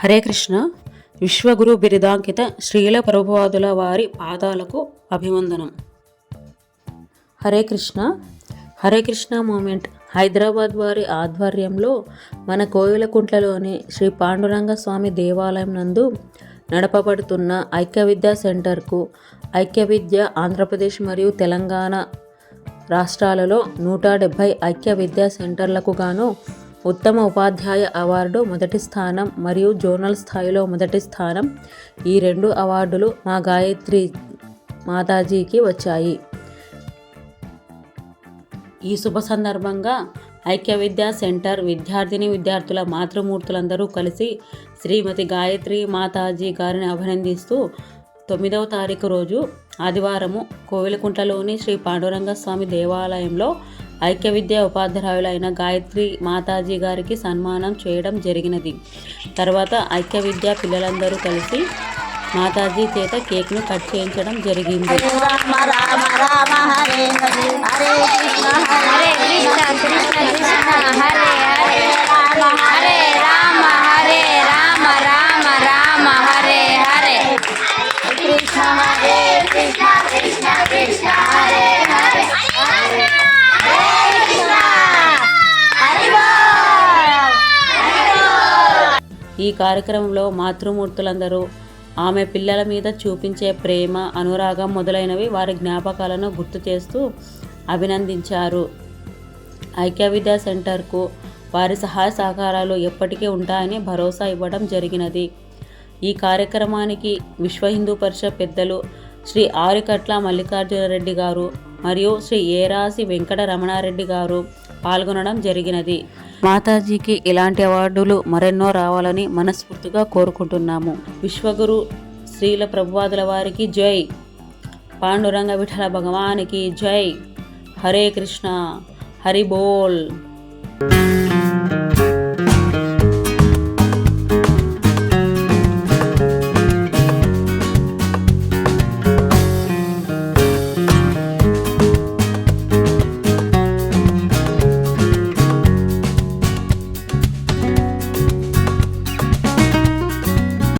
హరే కృష్ణ. విశ్వగురు బిరుదాంకిత శ్రీల ప్రభుపాదుల వారి పాదాలకు అభివందనం. హరే కృష్ణ. హరే కృష్ణ మూమెంట్ హైదరాబాద్ వారి ఆధ్వర్యంలో మన కోయిలకుంట్లలోని శ్రీ పాండురంగ స్వామి దేవాలయం నందు నడపబడుతున్న ఐక్య విద్యా సెంటర్కు ఐక్య విద్య ఆంధ్రప్రదేశ్ మరియు తెలంగాణ రాష్ట్రాలలో 170 ఐక్య విద్యా సెంటర్లకు గాను ఉత్తమ ఉపాధ్యాయ అవార్డు మొదటి స్థానం మరియు జోనల్ స్థాయిలో మొదటి స్థానం, ఈ 2 అవార్డులు మా గాయత్రి మాతాజీకి వచ్చాయి. ఈ శుభ సందర్భంగా ఐక్య విద్యా సెంటర్ విద్యార్థుల మాతృమూర్తులందరూ కలిసి శ్రీమతి గాయత్రి మాతాజీ గారిని అభినందిస్తూ 9వ తారీఖు రోజు ఆదివారము కోవిలకుంట్లలోని శ్రీ పాండురంగ స్వామి దేవాలయంలో ఐక్య విద్యా ఉపాధ్యాయులైన గాయత్రి మాతాజీ గారికి సన్మానం చేయడం జరిగినది. తర్వాత ఐక్య విద్యా పిల్లలందరూ కలిసి మాతాజీ చేత కేక్ను కట్ చేయించడం జరిగింది. ఈ కార్యక్రమంలో మాతృమూర్తులందరూ ఆమె పిల్లల మీద చూపించే ప్రేమ, అనురాగం మొదలైనవి వారి జ్ఞాపకాలను గుర్తు చేస్తూ అభినందించారు. ఐక్య విద్యా సెంటర్కు వారి సహాయ సహకారాలు ఎప్పటికీ ఉంటాయని భరోసా ఇవ్వడం జరిగినది. ఈ కార్యక్రమానికి విశ్వ హిందూ పరిషత్ పెద్దలు శ్రీ ఆరికట్ల మల్లికార్జున రెడ్డి గారు మరియు శ్రీ ఏరాసి వెంకట రమణారెడ్డి గారు పాల్గొనడం జరిగినది. మాతాజీకి ఇలాంటి అవార్డులు మరెన్నో రావాలని మనస్ఫూర్తిగా కోరుకుంటున్నాము. విశ్వగురు శ్రీల ప్రభుపాదుల వారికి జై. పాండురంగ విఠల భగవానికి జై. హరే కృష్ణ. హరి బోల్.